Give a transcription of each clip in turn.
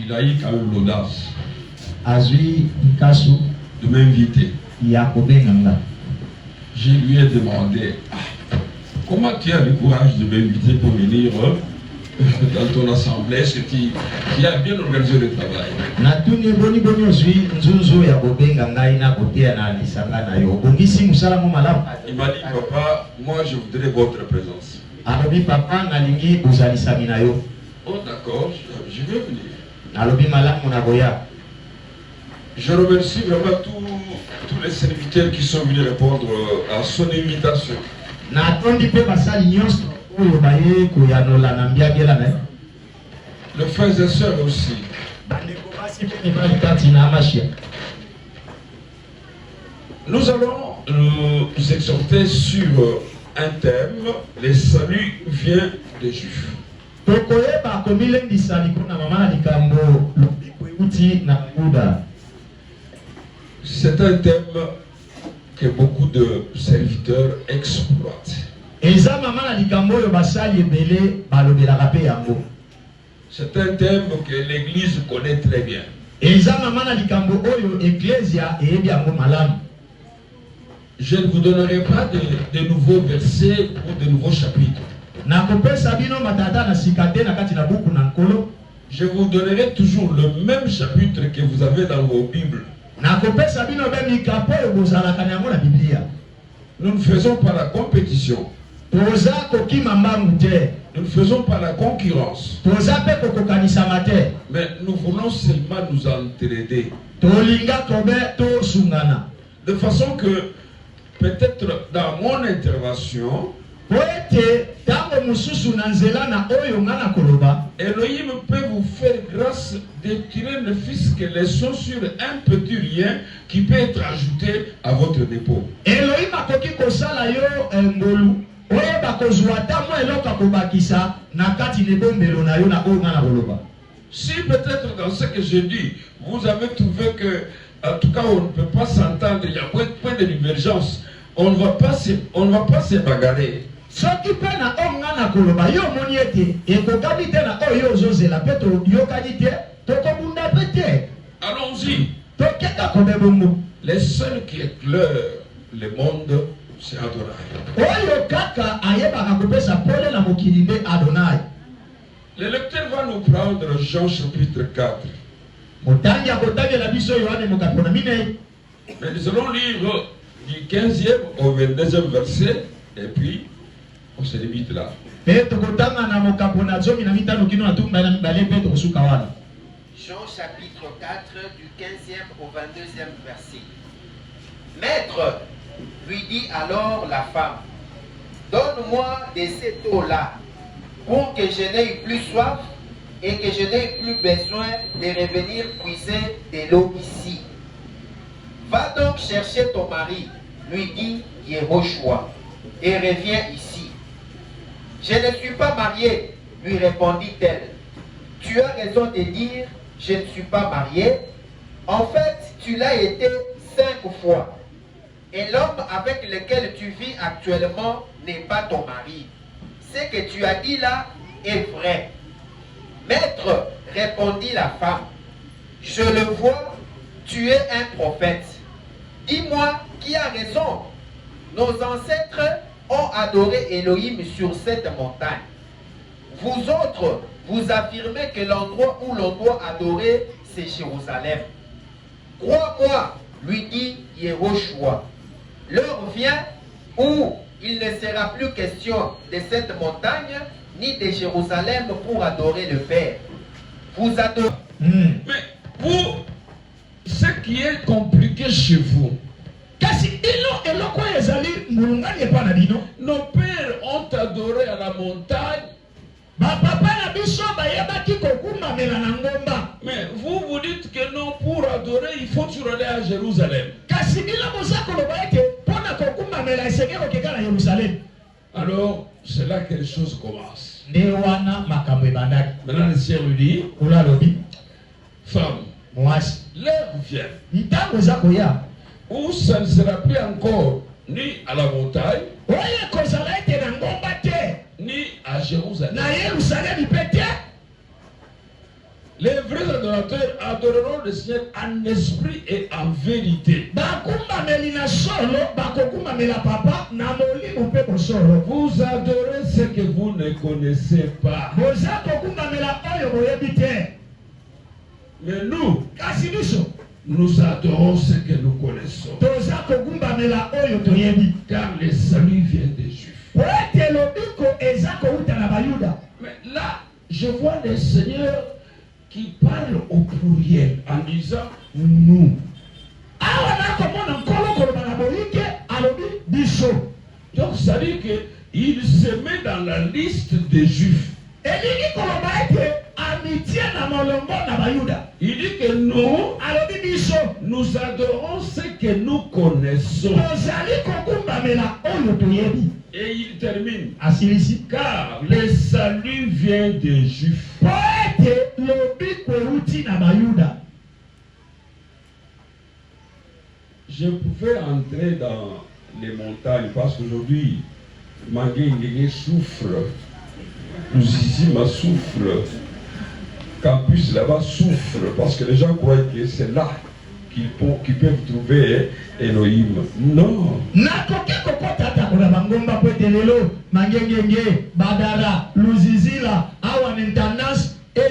il a eu quand même l'audace de m'inviter. Je lui ai demandé, comment tu as le courage de m'inviter pour venir dans ton assemblée? Est-ce que tu as bien organisé le travail? Il m'a dit, papa, moi je voudrais votre présence. Oh d'accord, je vais venir. Je remercie vraiment tous les serviteurs qui sont venus répondre à son invitation. Les frères et sœurs aussi. Nous allons nous exhorter sur un thème: le salut vient des Juifs. C'est un thème que beaucoup de serviteurs exploitent. C'est un thème que l'Église connaît très bien. Je ne vous donnerai pas de nouveaux versets ou de nouveaux chapitres. Je vous donnerai toujours le même chapitre que vous avez dans vos Bibles. Nous ne faisons pas la compétition. Nous ne faisons pas la concurrence. Mais nous voulons seulement nous entraider. De façon que peut-être dans mon intervention, Elohim peut vous faire grâce de tirer ne fût-ce que les sons sur un petit rien qui peut être ajouté à votre dépôt. Si peut-être dans ce que je dis, vous avez trouvé que, en tout cas, on ne peut pas s'entendre, il y a point de divergence, on ne va pas se bagarrer. Allons-y. Les seuls qui éclairent le monde, c'est Adonai. Le lecteur va nous prendre Jean chapitre 4. Mais nous allons lire du 15e au 22e verset, et puis on se limite là. Jean chapitre 4 du 15e au 22e verset. Maître, lui dit alors la femme, donne-moi de cette eau-là, pour que je n'aie plus soif et que je n'ai plus besoin de revenir puiser de l'eau ici. Va donc chercher ton mari, lui dit Yehoshua, et reviens ici. Je ne suis pas mariée, lui répondit-elle. Tu as raison de dire, je ne suis pas mariée. En fait, tu l'as été 5 fois. Et l'homme avec lequel tu vis actuellement n'est pas ton mari. Ce que tu as dit là est vrai. Maître, répondit la femme, je le vois, tu es un prophète. Dis-moi qui a raison. Nos ancêtres ont adoré Elohim sur cette montagne. Vous autres, vous affirmez que l'endroit où l'on doit adorer, c'est Jérusalem. Crois-moi, lui dit Yehoshua, l'heure vient où il ne sera plus question de cette montagne ni de Jérusalem pour adorer le Père. Vous adorez. Mais pour ce qui est compliqué chez vous, nos pères ont adoré à la montagne. Mais vous vous dites que non, pour adorer, il faut toujours aller à Jérusalem. Alors, c'est là que les choses commencent. Maintenant, le ciel lui dit, femme, l'heure vient où ça ne sera plus encore ni à la montagne, ni à Jérusalem. Les vrais adorateurs adoreront le Seigneur en esprit et en vérité. Vous adorez ce que vous ne connaissez pas. Mais nous adorons ce que nous connaissons. Car le salut vient des Juifs. Mais là, je vois le Seigneur qui parle au pluriel en disant nous. Donc ça dit qu'il se met dans la liste des Juifs. Il dit que nous adorons ce que nous connaissons. Et il termine. Car le salut vient des Juifs. Je pouvais entrer dans les montagnes parce qu'aujourd'hui, Mangué souffre. Louzizima souffre. Campus là-bas souffre parce que les gens croient que c'est là qu'ils peuvent trouver Elohim. Non. Badara, Louzizila, Awan Internas, il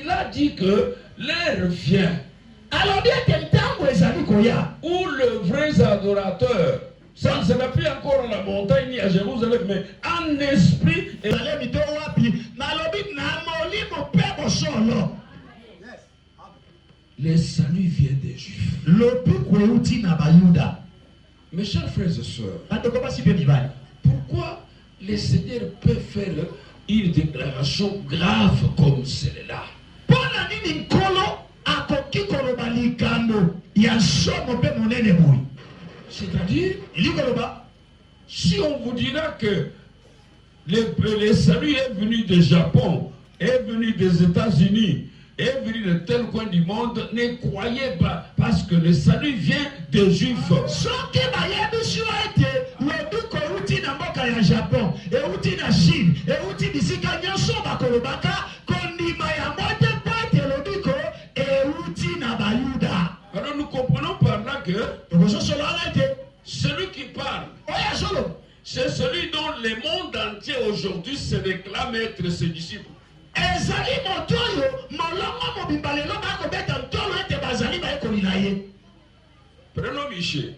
a dit que l'heure vient où le vrai adorateur, ça ne sera plus encore à la montagne ni à Jérusalem, mais en esprit et le salut vient des Juifs. Mes chers frères et sœurs, pourquoi le Seigneur peut faire une déclaration grave comme celle-là? C'est-à-dire, si on vous dira que le salut est venu du Japon, est venu des États-Unis, est venu de tel coin du monde, ne croyez pas, parce que le salut vient des Juifs. Japon, et na Chine, et bisika nyonso bakolobaka kondima ya mote pate lobiko et na bayuda. Alors nous comprenons par là que celui qui parle, c'est celui dont le monde entier aujourd'hui se réclame être ses disciples. Prenons Michée.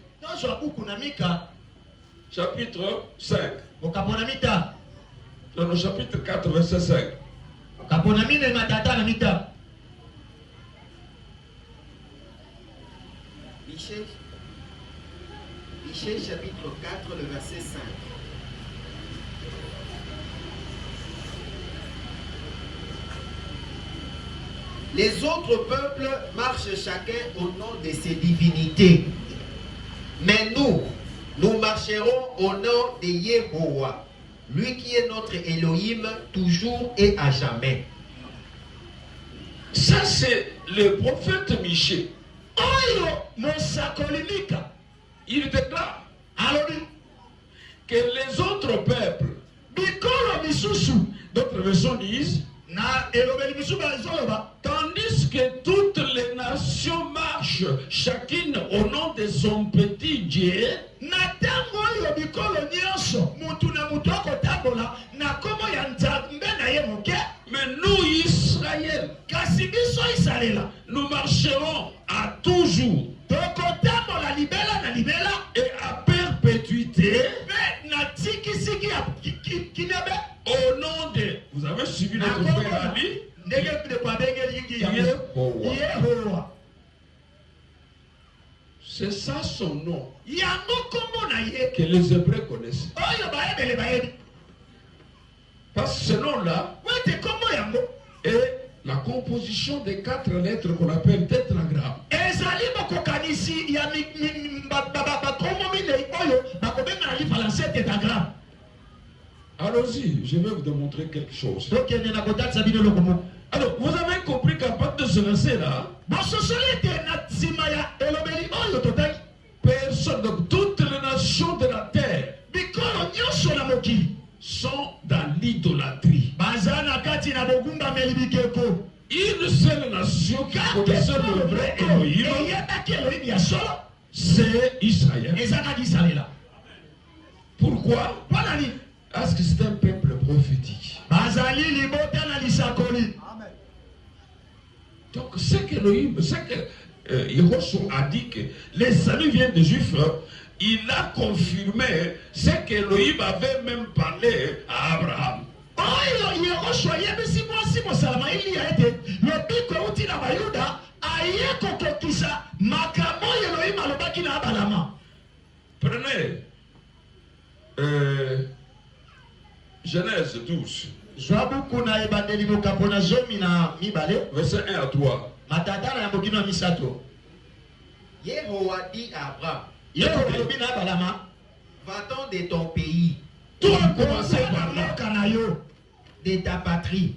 Chapitre 5. Dans le chapitre 4, verset 5. Michée chapitre 4, le verset 5. Les autres peuples marchent chacun au nom de ses divinités. Mais nous marcherons au nom de Yehowa, lui qui est notre Elohim, toujours et à jamais. Ça, c'est le prophète Michée. Il déclare que les autres peuples, d'autres versions disent, tandis que toutes les nations marchent chacune au nom de son petit Dieu, mais nous Israël, nous marcherons à toujours et à perpétuité au nom de, vous avez suivi notre frère Ali, Yehowa. C'est ça son nom que les Hébreux connaissent. Parce que ce nom-là est la composition des 4 lettres qu'on appelle tétragramme. Allons-y, je vais vous démontrer quelque chose. Alors, vous avez compris qu'à partir de ce verset-là, personne, donc toutes les nations de la terre sont idolâtrie. Une seule nation qui connaissait le vrai Elohim, c'est Israël. Pourquoi? Parce que c'est un peuple prophétique. Donc, ce qu'Elohim, ce que Yehoshua a dit que les saluts viennent des Juifs, il a confirmé ce qu'Elohim avait même parlé à Abraham. Prenez Genèse 12. Verset 1 à 3. Yehowa dit à Abraham, va-t'en de ton pays, Toi commencé par là, de ta patrie,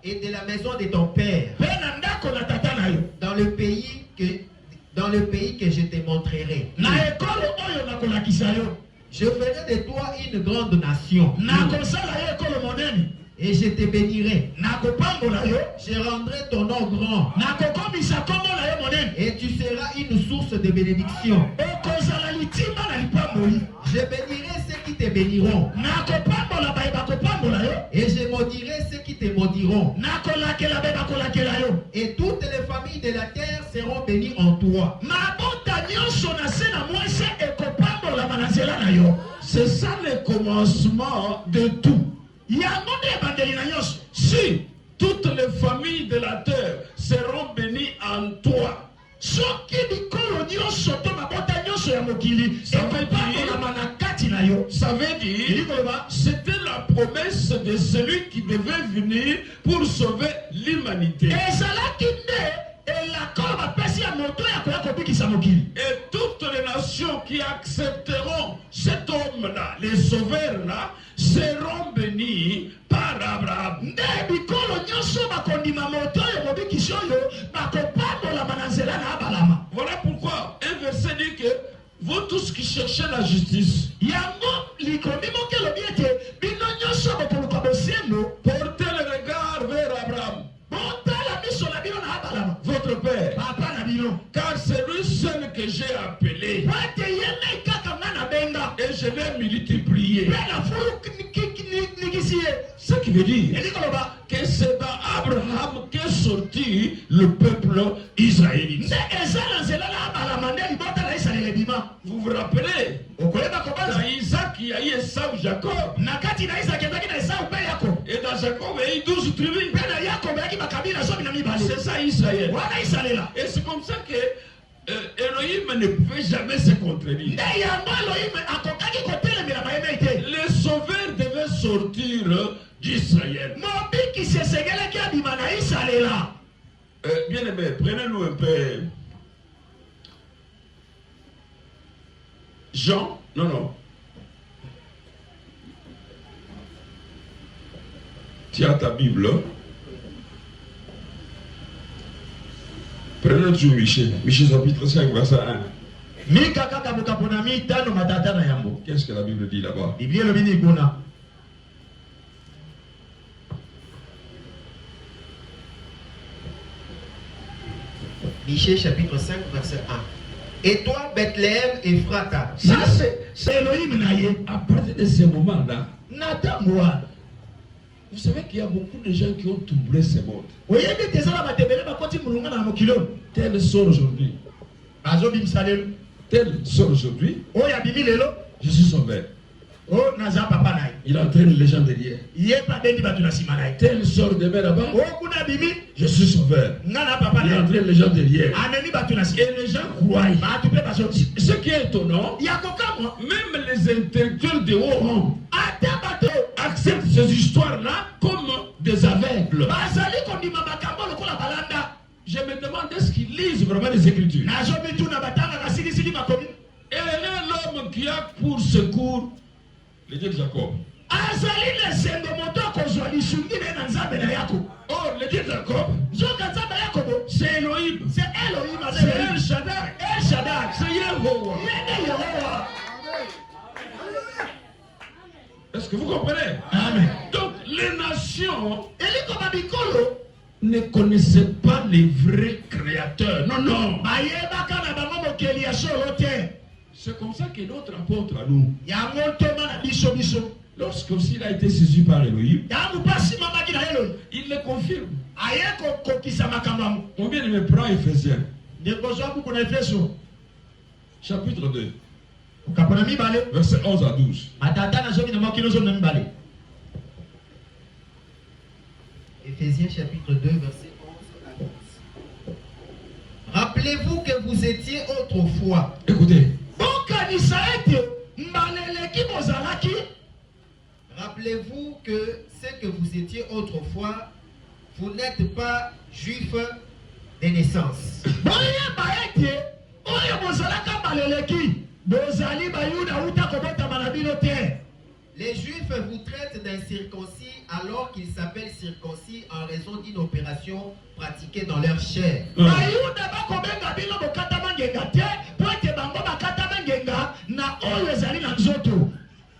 et de la maison de ton père, dans le pays que je te montrerai. Je ferai de toi une grande nation, et je te bénirai. Je rendrai ton nom grand, et tu seras une source de bénédiction. Je bénirai ceux qui te béniront, et je maudirai ceux qui te maudiront. Et toutes les familles de la terre seront bénies en toi. c'est ça le commencement de tout. Si toutes les familles de la terre seront bénies en toi, ça veut dire, c'était la promesse de celui qui devait venir pour sauver l'humanité. Et toutes les nations qui accepteront cet homme-là, les sauveurs-là, seront bénis par Abraham. Voilà pourquoi un verset dit que vous tous qui cherchez la justice, portez le regard vers Abraham, votre père, car c'est lui seul que j'ai appelé et je l'ai multiplié. Ce qui veut dire que c'est dans Abraham qu'est sorti le peuple israélite. Vous vous rappelez, dans Isaac il y a eu Esaü, Jacob, et dans Jacob il y a eu 12 tribus. C'est ça Israël. Et c'est comme ça que Elohim ne pouvait jamais se contredire. Les sauveurs devaient sortir d'Israël. Bien aimé, prenez-nous un peu. Jean, non. Tu as ta Bible. Prenez toujours Michée chapitre 5, verset 1. Qu'est-ce que la Bible dit là-bas? Michée chapitre 5, verset 1. Et toi, Bethléem, Ephrata. Ça, c'est Elohim. À partir de ce moment-là, vous savez qu'il y a beaucoup de gens qui ont troublé ce monde. Tel sort aujourd'hui. Tel sort aujourd'hui. Je suis sauvé. Il entraîne les gens derrière. Tel sort demain là-bas. Je suis sauveur. Il entraîne les gens derrière. Et les gens croient. Ce qui est étonnant, même les intellectuels de haut rang acceptent ces histoires-là comme des aveugles. Je me demande est-ce qu'ils lisent vraiment les Écritures. Et l'homme qui a pour secours le Dieu de Jacob. Oh, le Dieu de Jacob, c'est Elohim. C'est El Shaddai. C'est Yehovah. Est-ce Est-ce que vous comprenez? Amen. Donc les nations ne connaissaient pas les vrais créateurs. Non, non. C'est comme ça que notre apôtre à nous, lorsque aussi il a été saisi par Elohim, il le confirme. Mon bien-aimé, prend Éphésiens, chapitre 2, verset 11 à 12. Éphésiens chapitre 2, verset 11 à 12. Rappelez-vous que vous étiez autrefois. Écoutez. Rappelez-vous que ce que vous étiez autrefois, vous n'êtes pas juif de naissance. Les Juifs vous traitent d'incirconcis alors qu'ils s'appellent circoncis en raison d'une opération pratiquée dans leur chair.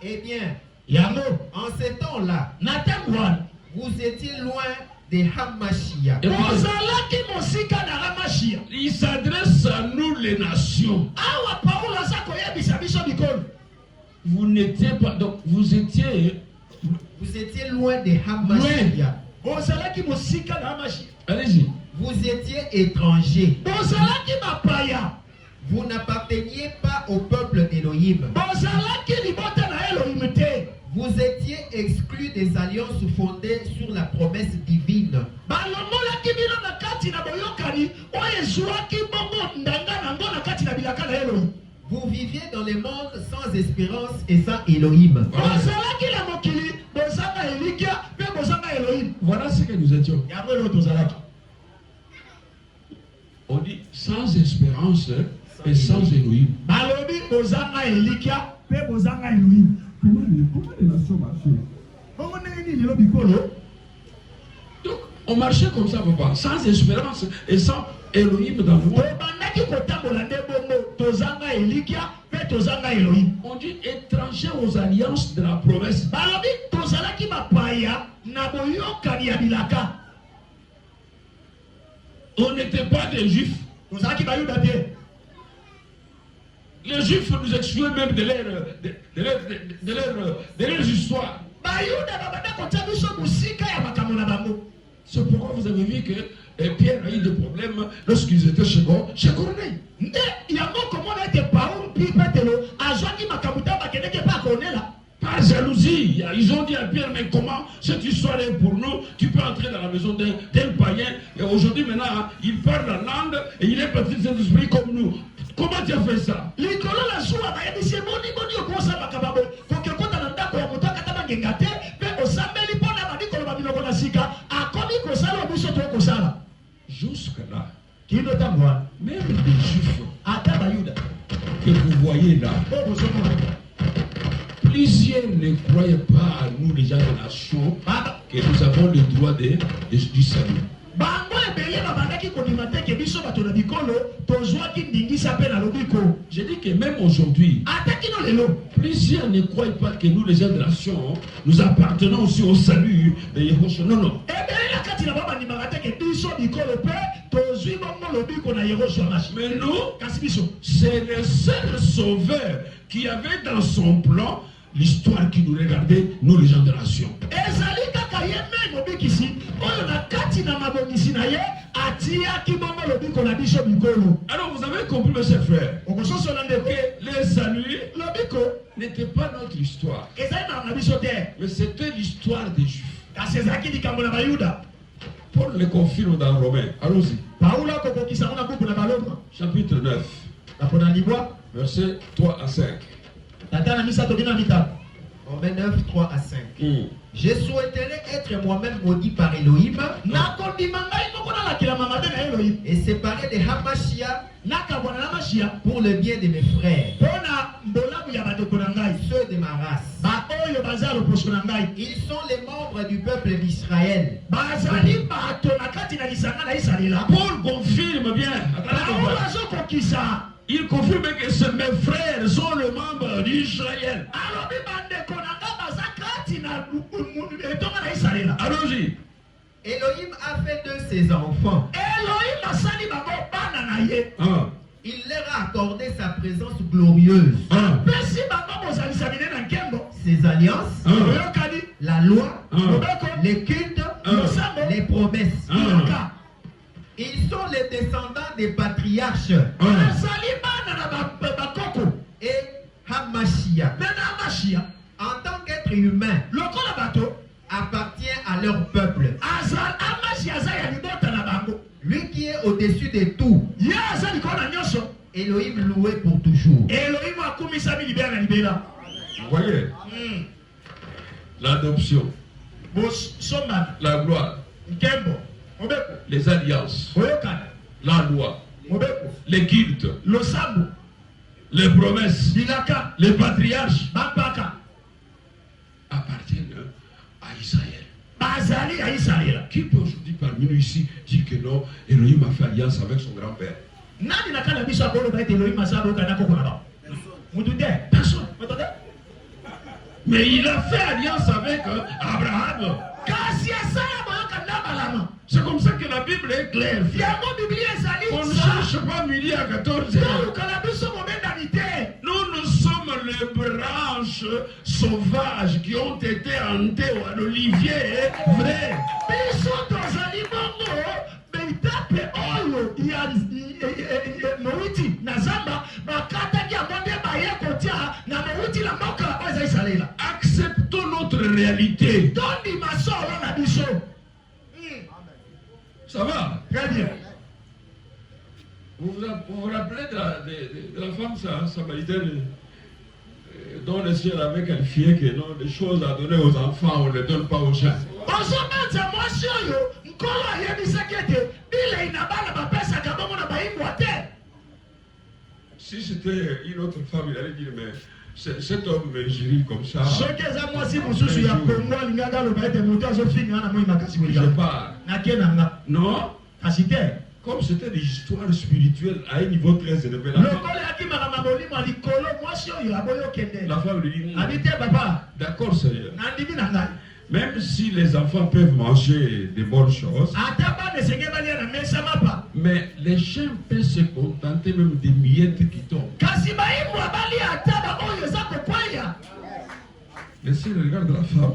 Eh bien, en ces temps-là, vous étiez loin des Hamashia. Il s'adresse à nous les nations. Vous n'étiez pas, donc vous étiez loin des Hamashia. Allez-y. Vous étiez étrangers. Vous n'apparteniez pas au peuple d'Élohim. Vous étiez exclus des alliances fondées sur la promesse divine. Vous viviez dans le monde sans espérance et sans Elohim. Voilà ce que nous étions. On dit sans espérance et sans Elohim. Comment les nations marchaient? Donc, on marchait comme ça, papa, sans espérance et sans Elohim dans le monde. On dit étranger aux alliances de la promesse. On n'était pas des juifs. Les juifs nous excluaient même de leur histoire. C'est pourquoi vous avez vu que Pierre a eu des problèmes lorsqu'ils étaient chez Corneille. Par jalousie, ils ont dit à Pierre, mais comment cette histoire est pour nous? Tu peux entrer dans la maison d'un païen. Et aujourd'hui, maintenant, il parle la langue et il est parti de cet esprit comme nous. Comment tu as fait ça? Jusque-là, même les juifs que vous voyez là, plusieurs ne croyaient pas à nous, les gens de la nation, que nous avons le droit du salut. Je dis que même aujourd'hui, plusieurs ne croient pas que nous, les gens de la nation, nous appartenons aussi au salut de Yahushua. Non, non. Mais nous, c'est le seul sauveur qui avait dans son plan l'histoire qui nous regardait, nous les gens de la nation. Alors vous avez compris, mes chers frères, que le salut n'était pas notre histoire, mais c'était l'histoire des Juifs. Paul le confirme dans Romains. Allons-y. Chapitre 9. Versets 3 à 5. Romains 9, 3 à 5. Je souhaiterais être moi-même maudit par Elohim et séparé de Hamashia pour le bien de mes frères, ceux de ma race. Ils sont les membres du peuple d'Israël. Paul confirme bien. Il confirme que mes frères sont les membres d'Israël. Allons-y. Elohim a fait de ses enfants. Il leur a accordé sa présence glorieuse. Ses alliances, la loi, les cultes, les promesses. Ils sont les descendants des patriarches. Et Hamashia, en tant qu'être humain, appartient à leur peuple. Lui qui est au-dessus de tout. Elohim loué pour toujours. Vous voyez? L'adoption, la gloire, les alliances, la loi, les cultes, les promesses, les patriarches appartiennent à Israël. Qui peut aujourd'hui parmi nous ici dire que non, Elohim a fait alliance avec son grand-père? Personne. Mais il a fait alliance avec Abraham. C'est comme ça que la Bible est claire. On ne cherche pas midi à 14 heures. Nous sommes les branches sauvages qui ont été hantées à l'olivier vrai. Acceptons notre réalité. Ça va? Très bien. Vous vous rappelez de la femme samaritaine dont le ciel avait qualifié que non, les choses à donner aux enfants, on ne les donne pas aux chiens. Si c'était une autre femme, il allait dire, mais cet homme me jurie comme ça. Je pars. Non. Comme c'était des histoires spirituelles à un niveau très élevé. La femme lui dit, d'accord Seigneur. Même si les enfants peuvent manger des bonnes choses, mais les chiens peuvent se contenter même des miettes qui tombent. Laissez le regard de la femme.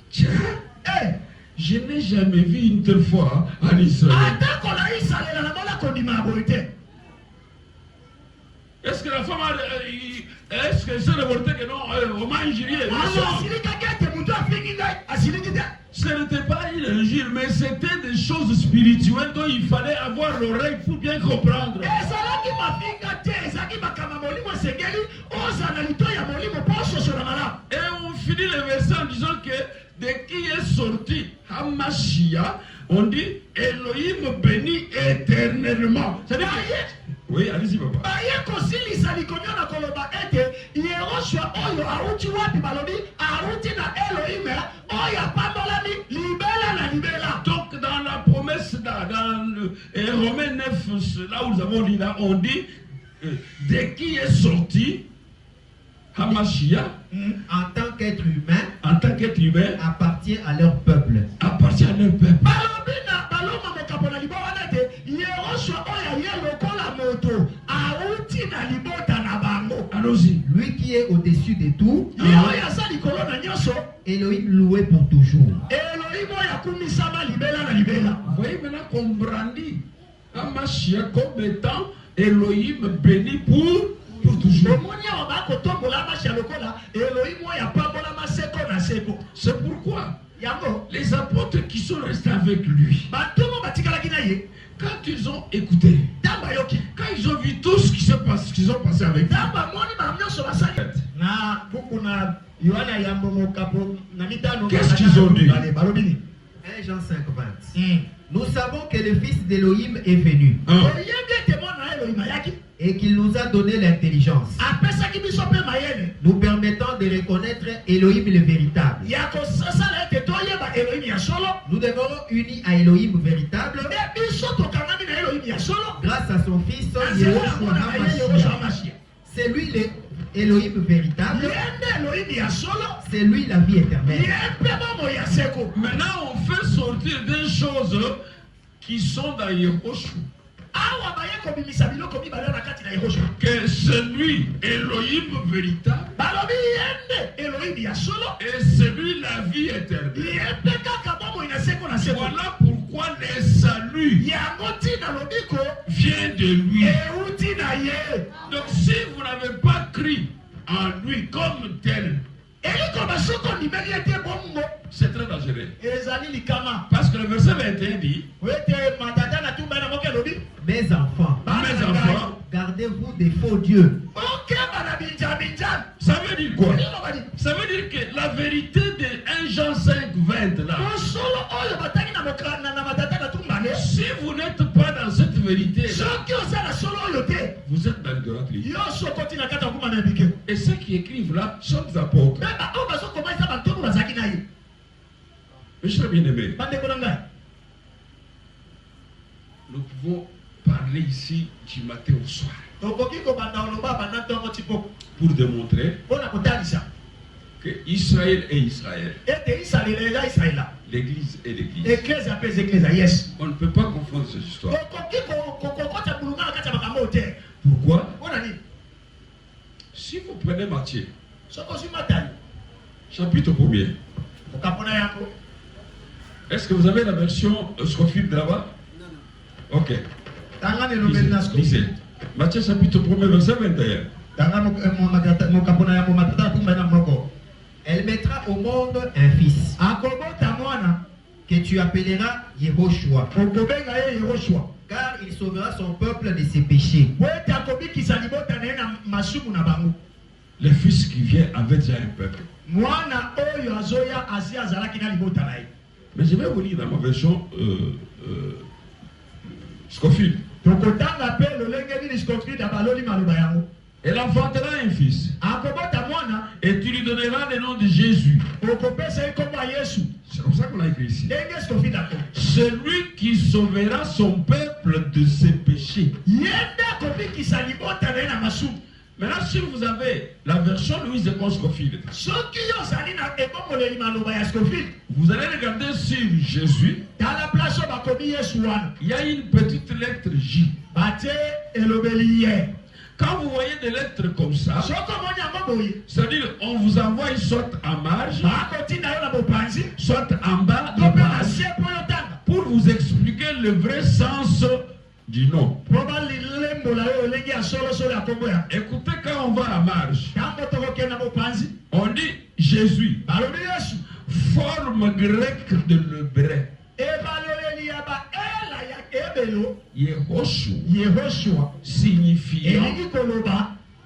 Tiens, je n'ai jamais vu une telle fois en Israël. Est-ce que la femme a... Est-ce que c'est révolté que non, on m'a injurié? Ce n'était pas une injure, mais c'était des choses spirituelles dont il fallait avoir l'oreille pour bien comprendre. Et on finit le verset en disant que de qui est sorti Hamashia, on dit Elohim béni éternellement. C'est-à-dire que... Oui, allez-y, papa. Donc, dans la promesse, dans Romains 9, là où nous avons dit, là, on dit de qui est sorti Hamashia, en tant qu'être humain, appartient à leur peuple. Appartient à leur peuple. Allons-y. Lui qui est au-dessus de tout, Elohim loué pour toujours. Vous voyez maintenant qu'on brandit Hamashia comme étant Elohim béni pour toujours. C'est pourquoi les apôtres qui sont restés avec lui, quand ils ont écouté, quand ils ont vu tout ce qui s'est passé, avec lui, qu'est-ce qu'ils ont dit? 1 Jean 5:20. Nous savons que le Fils d'Elohim est venu et qu'il nous a donné l'intelligence, nous permettant de reconnaître Elohim le véritable. Nous demeurons unis à Elohim véritable grâce à son Fils Yeshua HaMashiach. C'est lui Elohim véritable, c'est lui la vie éternelle. Maintenant, on fait sortir des choses qui sont dans Yehoshua. Que celui Elohim véritable et celui la vie éternelle. Voilà pourquoi le salut vient de lui. Donc si vous n'avez pas cru en lui comme tel, c'est très dangereux. Parce que le verset 21 dit: mes enfants, gardez-vous des faux dieux. Ça veut dire quoi? Ça veut dire que la vérité de 1 Jean 5, 20 là, si vous n'êtes pas dans cette vérité là, vous êtes dans l'idolâtrie. Et ceux qui écrivent là sont des apôtres. Mes chers bien-aimés, nous pouvons parler ici du matin au soir pour démontrer que Israël est Israël. L'église est l'église. On ne peut pas confondre ces histoires. Pourquoi? Si vous prenez Matthieu, chapitre 1er, est-ce que vous avez la version Scofield là-bas? Non. Ok. Lisez. Matthieu chapitre 1er, verset 21. Elle mettra au monde un fils que tu appelleras Yehoshua, car il sauvera son peuple de ses péchés. Le fils qui vient avait déjà un peuple. Mais je vais vous lire dans ma version Scofield. Elle enfantera un fils. Et tu lui donneras le nom de Jésus. C'est comme ça qu'on l'a écrit ici. Celui qui sauvera son peuple de ses péchés. Maintenant, si vous avez la version Louise de Scofield, vous allez regarder sur Jésus. Il y a une petite lettre J. Quand vous voyez des lettres comme ça, c'est-à-dire on vous envoie soit en marge, soit en bas de page, pour vous expliquer le vrai sens du nom. Écoutez, quand on va à marge, on dit Jésus, forme grecque de l'hébreu. Yehoshua signifiant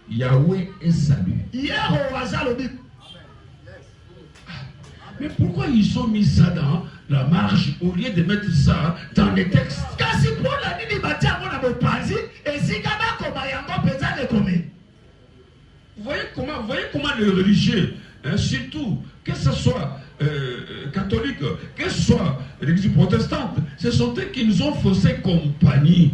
Yahweh est salut. Mais pourquoi ils ont mis ça dans la marge au lieu de mettre ça dans les textes? Vous voyez comment les religieux, hein, surtout, que ce soit catholique, que ce soit l'église protestante, ce sont eux qui nous ont faussé compagnie.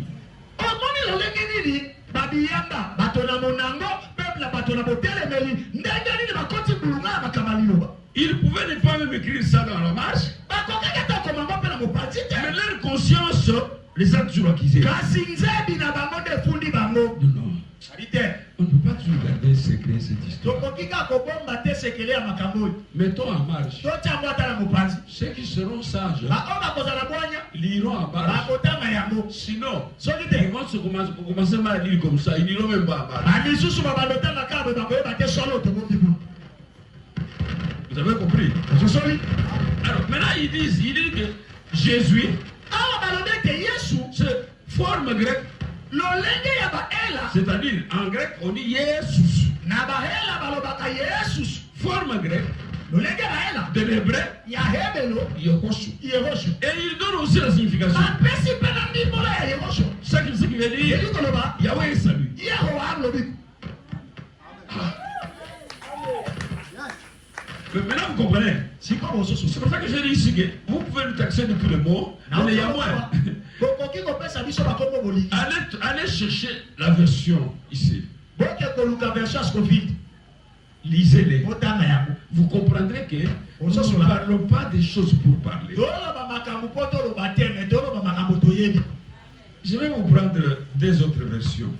Ils pouvaient ne pas même écrire ça dans la marche, mais leur conscience les a toujours accusés. Non. On ne peut pas toujours garder secret cette histoire. Mettons en marche. Ceux qui seront sages liront en marche. Sinon, ils vont se commencer à lire comme ça. Ils n'iront même pas en marche. Vous avez compris? Alors maintenant ils disent que Jésus, c'est forme grecque. C'est-à-dire, en grec, on dit Jésus. Forme grecque. De l'hébreu, Yehoshua. Et il donne aussi la signification. Ce qui veut dire Yahweh est salut. Mais maintenant vous comprenez. C'est pour ça que j'ai dit ici que vous pouvez nous taxer de tous les mots. Mais il y a moins. Allez chercher la version ici. lisez-les. Vous comprendrez que nous ne parlons pas des choses pour parler. Je vais vous prendre deux autres versions.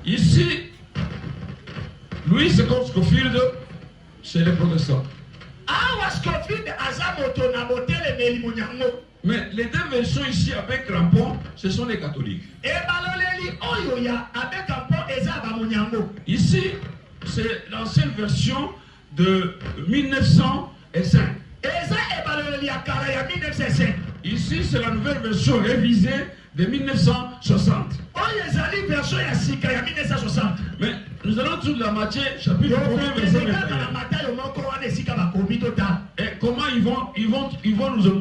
Ici, Louis Scofield, c'est les protestants. Mais les deux versions ici avec crampon, ce sont les catholiques. Ici, c'est l'ancienne version de 1905. Ici, c'est la nouvelle version révisée de 1960. Mais nous allons tout de la Matthieu, chapitre 1, verset 21. Et comment ils vont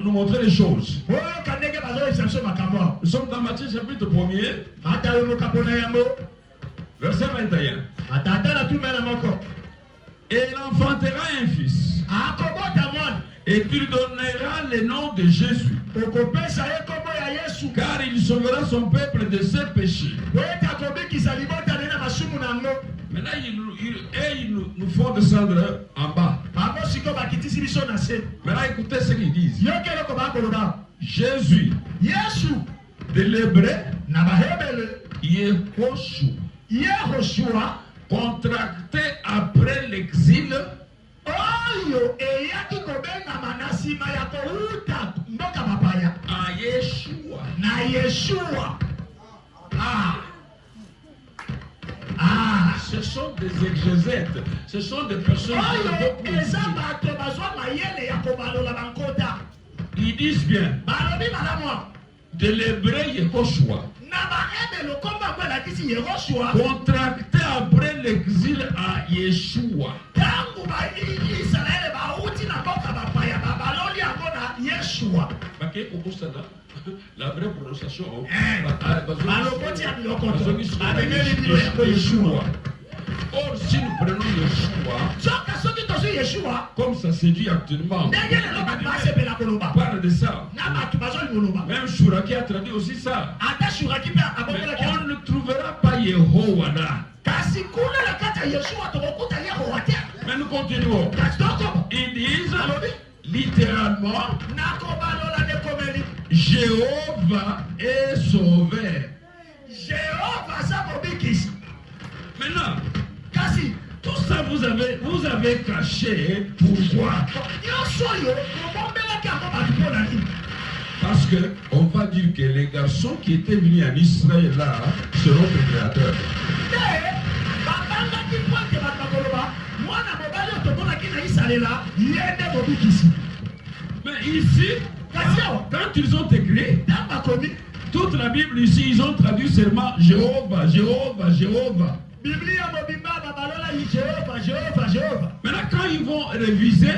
nous montrer les choses. Nous sommes dans Matthieu, chapitre 1, verset 21. Et il enfantera un fils. Et tu lui donneras le nom de Jésus. Car il sauvera son peuple de ses péchés. Maintenant, ils nous font descendre en bas. Maintenant, écoutez ce qu'ils disent. Jésus, de l'hébreu, Yehoshua, contracté après l'exil, Yeshua. Ce sont des exégètes, ce sont des personnes qui ils disent bien de l'hébreu Yehoshua, contracté après l'exil à Yeshua. La vraie prononciation, Yeshua. Or, si nous prenons Yeshua, comme ça se dit actuellement, on parle de ça. Même Shuraki a traduit aussi ça. Mais on ne trouvera pas Yehovah là. Mais nous continuons. Ils disent littéralement Jéhovah est sauveur. Maintenant, tout ça vous avez caché. Pourquoi? Parce que on va dire que les garçons qui étaient venus en Israël là seront les créateurs. Mais ici, quand ils ont écrit toute la Bible ici, ils ont traduit seulement Jéhovah, Jéhovah, Jéhovah. Maintenant, quand ils vont réviser,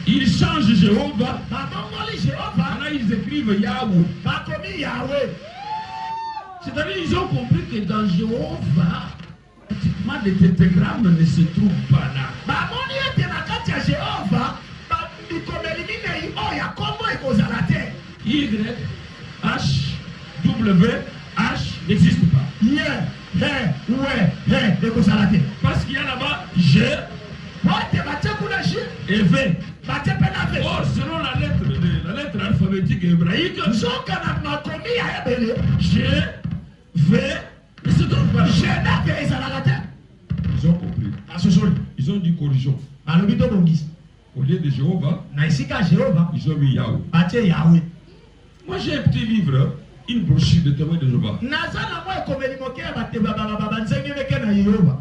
ils changent Jéhovah. Maintenant, ils écrivent Yahweh. C'est-à-dire qu'ils ont compris que dans Jéhovah, pratiquement les tétragrammes ne se trouvent pas là. Y, H, W, H n'existe pas. Parce qu'il y a là-bas G et V. Or, selon la lettre alphabétique hébraïque, G, V, ne se trouve pas. Ils ont compris. Ils ont dit corrigeons. Au lieu de Jéhovah, ils ont mis Yahweh. Moi j'ai un petit livre, une brochure de témoins de Jéhovah.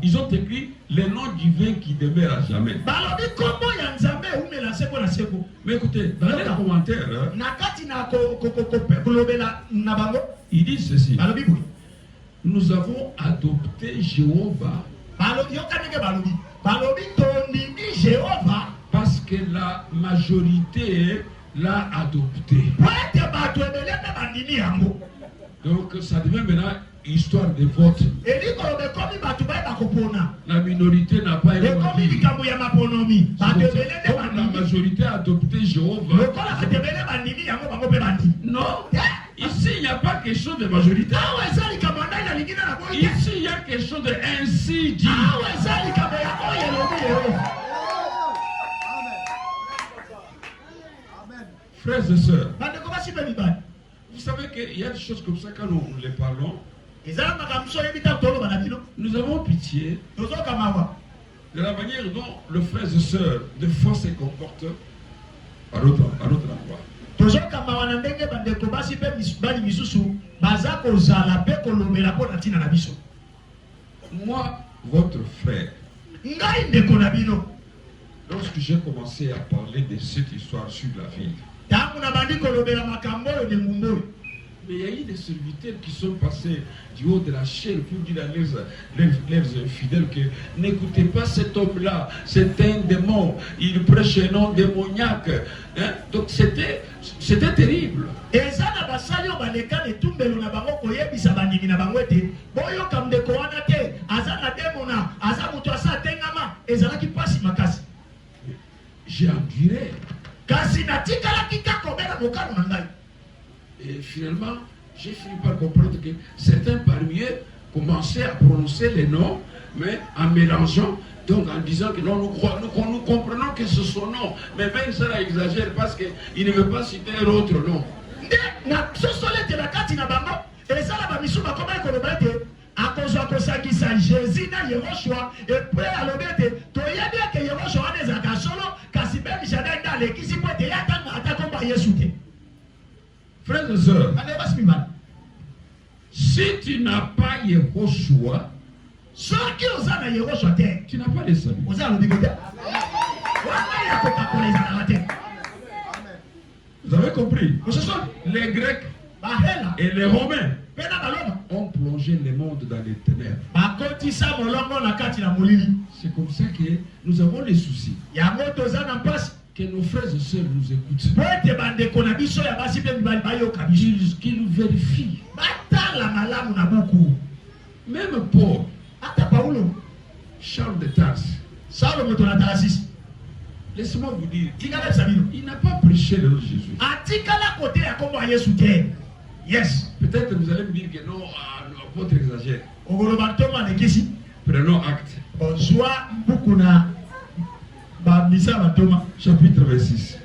Ils ont écrit les noms divins qui demeurent à jamais. Mais écoutez, dans les commentaires, ils disent ceci. Nous avons adopté Jéhovah parce que la majorité l'a adopté. Donc ça devient maintenant histoire de vote. La minorité n'a pas été. Comme la majorité a adopté Jéhovah. Non. Ici, il n'y a pas question de majorité. Ici, il y a quelque chose de ainsi dit. Frères et sœurs, vous savez qu'il y a des choses comme ça quand nous les parlons. Nous avons pitié de la manière dont le frère et sœur de fois se comportent à notre endroit. Moi, votre frère, lorsque j'ai commencé à parler de cette histoire sur la ville, mais il y a eu des serviteurs qui sont passés du haut de la chaîne pour dire à leurs infidèles que n'écoutez pas cet homme-là, c'est un démon, il prêche un nom démoniaque. Hein? Donc c'était terrible. J'ai enduré. Et finalement, j'ai fini par comprendre que certains parmi eux commençaient à prononcer les noms, mais en mélangeant, donc en disant que non, nous comprenons que c'est son nom, mais même ça exagère parce qu'il ne veut pas citer un autre nom. Frères et sœurs, si tu n'as pas Yehoshua, tu n'as pas de salut. Vous avez compris? Les Grecs et les Romains ont plongé le monde dans les ténèbres. C'est comme ça que nous avons les soucis. Que nos frères et sœurs nous écoutent. Qu'ils nous vérifient. Même Paul, Charles de Tarse, laissez-moi vous dire, il n'a pas prêché le nom de Jésus. Yes. Peut-être vous allez me dire que non, votre exagère. Prenons acte. Chapitre 26.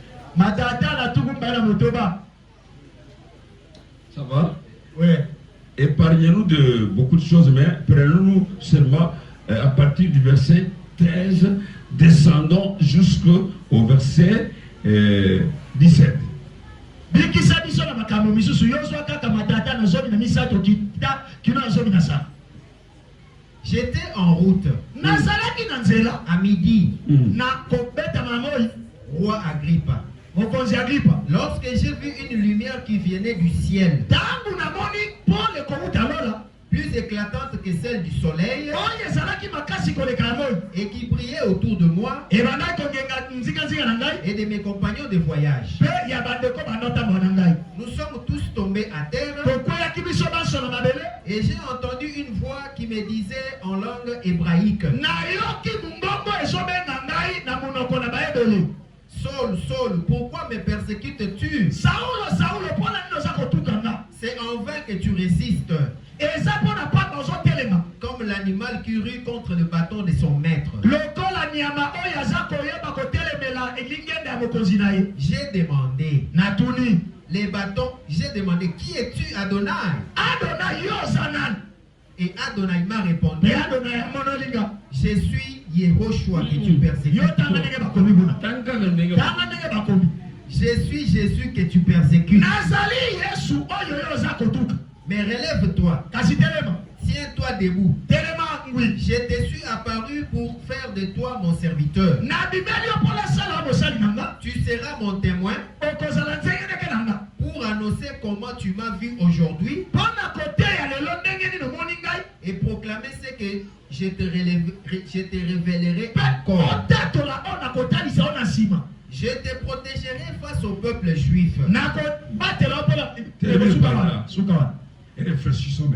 Ça va? Oui. Épargnez-nous de beaucoup de choses, mais prenons-nous seulement à partir du verset 13, descendons jusqu'au verset 17. J'étais en route à midi, roi Agrippa. Lorsque j'ai vu une lumière qui venait du ciel, plus éclatante que celle du soleil, et qui brillait autour de moi et de mes compagnons de voyage. Nous sommes tous tombés à terre, et j'ai entendu une voix qui me disait en langue hébraïque: Saul, Saul, pourquoi me persécutes-tu? C'est en vain que tu résistes, comme l'animal qui rue contre le bâton de son maître. J'ai demandé les bâtons, j'ai demandé: qui es-tu, Adonai? Et Adonai m'a répondu: je suis Yehoshua que tu persécutes. Je suis Jésus que tu persécutes. Mais relève-toi, tiens-toi debout. Je te suis apparu pour faire de toi mon serviteur. Tu seras mon témoin pour annoncer comment tu m'as vu aujourd'hui et proclamer ce que je te révélerai encore. Je te protégerai face au peuple juif. Et réfléchissons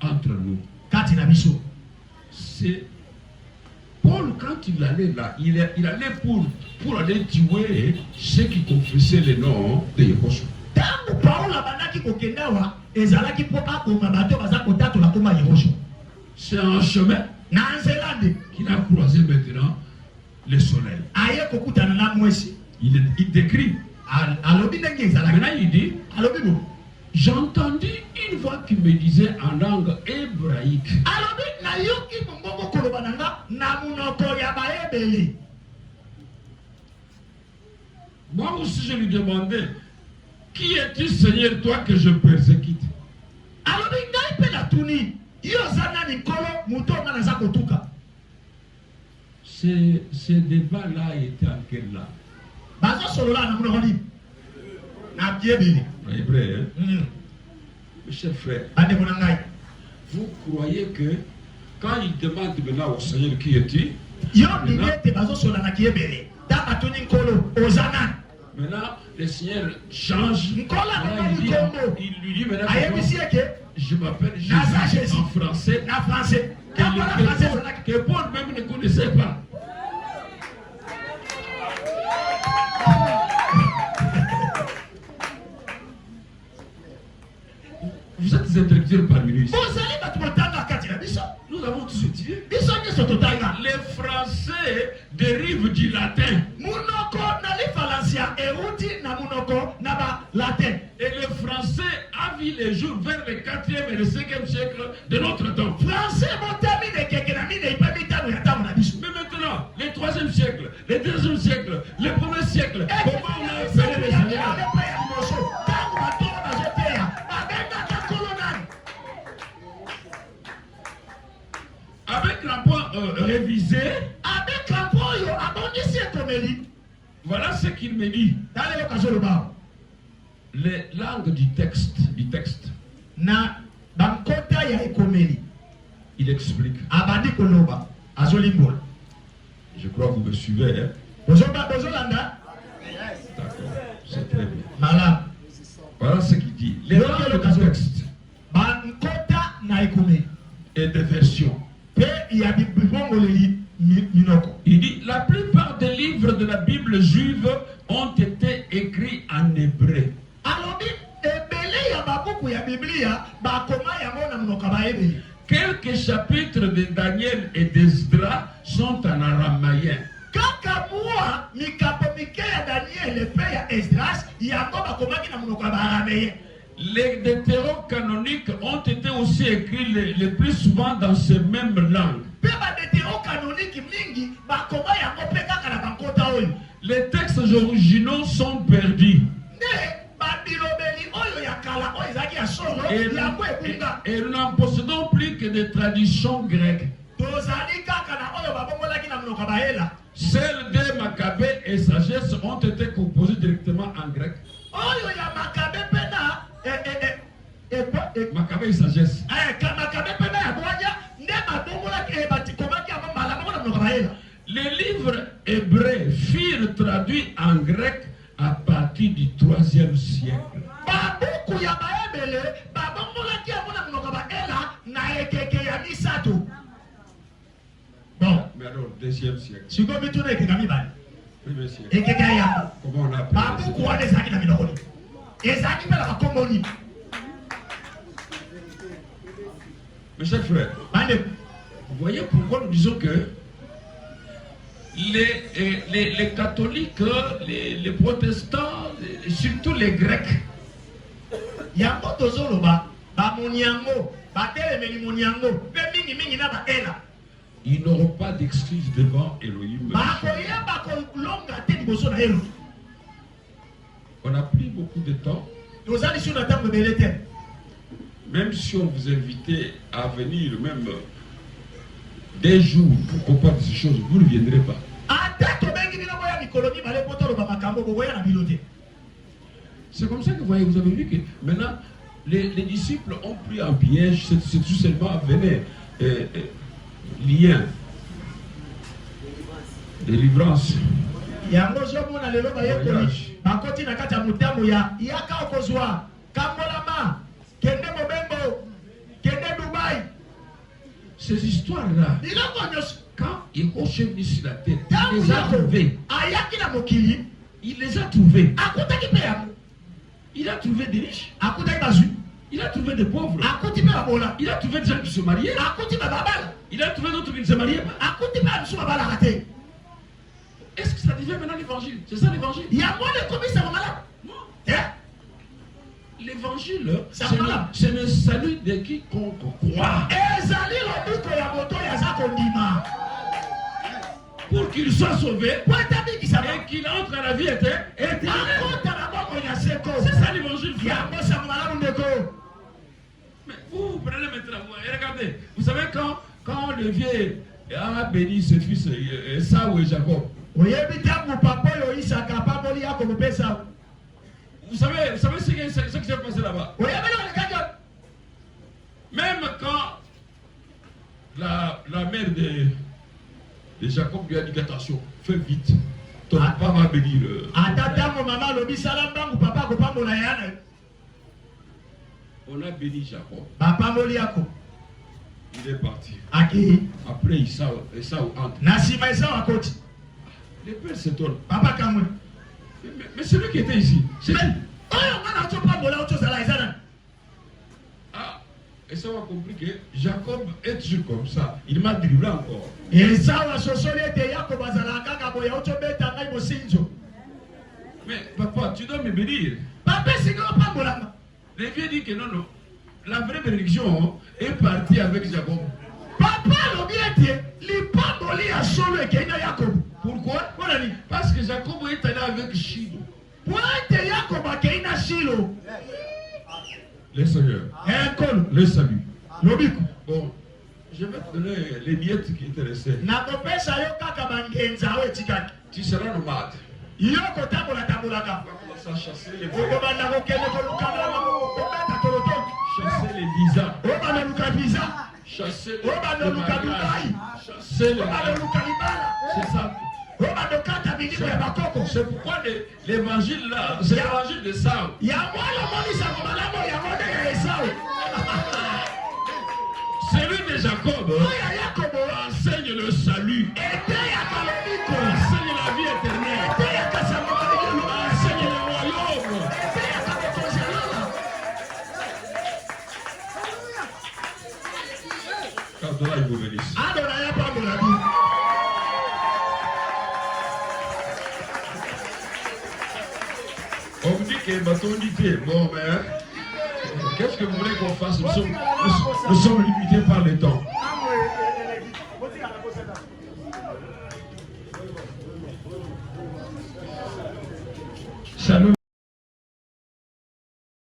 entre nous. C'est Paul, quand il allait là, il allait pour aller tuer ceux qui confessaient le nom de Yehoshua. C'est un chemin qu'il a croisé maintenant le soleil. Il décrit. Maintenant il dit, j'entendis une voix qui me disait en langue hébraïque. Moi aussi je lui demandais, qui es-tu Seigneur, toi que je persécute? Ce débat-là était en quelle langue? Hébreu, hein? Mes chers frères, vous croyez que quand il demande maintenant au Seigneur qui es-tu, maintenant le Seigneur change, il lui dit maintenant, je m'appelle Jésus en français, que Paul même ne connaissait pas. Vous êtes des intellectuels parmi nous ici. Nous avons tous étudié. Les Français dérivent du latin. Et le français a vu les jours vers le 4e et le 5e siècle de notre temps. Mais maintenant, le 3e siècle, le 2e siècle, le 1er siècle, comment on a appelé les Seigneurs? Avec rapport révisé, voilà ce qu'il me dit. Les langues du texte. Il explique. Je crois que vous me suivez. Hein? D'accord, c'est très bien. Voilà ce qu'il dit. Les langues du texte et des versions. Il dit, la plupart des livres de la Bible juive ont été écrits en hébreu. Quelques chapitres de Daniel et d'Esdras sont en aramaïen. Les deutérocanoniques ont été aussi écrits le plus souvent dans ces mêmes langues. Les textes originaux sont perdus. Et nous n'en possédons plus que des traditions grecques. Celles de Maccabée et Sagesse ont été composées directement en grec. Maccabée et Sagesse. Les livres hébreux furent traduits en grec à partir du 3e siècle. Bon, mais alors, 2e siècle. 1er siècle. Comment on appelle ça? Mes chers frères, vous voyez pourquoi nous disons que les catholiques, les protestants, surtout les grecs, ils n'auront pas d'excuse devant Elohim. On a pris beaucoup de temps. Même si on vous invitait à venir, même des jours pour comprendre ces choses, vous ne viendrez pas. C'est comme ça que vous avez vu que maintenant les disciples ont pris un piège, c'est tout seulement venez, lien, délivrance. Ces histoires-là, quand ils ont cheminé sur la terre, il les a trouvés. Il les a trouvés. Il a trouvé des riches. Il a trouvé des pauvres. Il a trouvé des gens qui se mariaient. Il a trouvé d'autres qui ne se mariaient pas. Est-ce que ça devient maintenant l'évangile? C'est ça l'évangile? L'évangile, c'est le salut de quiconque croit. Pour qu'il soit sauvé et qu'il entre à la vie éternelle. C'est ça l'évangile. Mais vous prenez maintenant, regardez, vous savez quand le vieux a béni ses fils Esaü et Jacob. Vous savez ce qui s'est passé là-bas. Même quand la mère de Jacob lui a dit attention, fais vite. Ton papa va bénir. On a béni Jacob. Il est parti. Après Esaü entre. Le père s'étonne. Mais celui qui était ici, c'est qui? Esaü a compris que Jacob est toujours comme ça. Il m'a dribblé encore. Mais papa, tu dois me bénir. Le vieux dit que non. La vraie bénédiction est partie avec Jacob. Pourquoi? Parce que Jacob est allé avec Shilo. Le Seigneur. Le salut. Bon, je vais te donner les miettes qui te restaient. Tu seras nomade. Tu vas commencer à chasser les voyants. Chasser les visas. Chasser les mariages. Chasser les mariages. C'est ça. C'est pourquoi l'évangile là, c'est l'évangile de Saül. Celui de Jacob enseigne le salut, enseigne la vie éternelle, enseigne le royaume. Quand il vous bénisse. On me dit que bâton dit bon, mais qu'est-ce que vous voulez qu'on fasse? Nous sommes limités par le temps.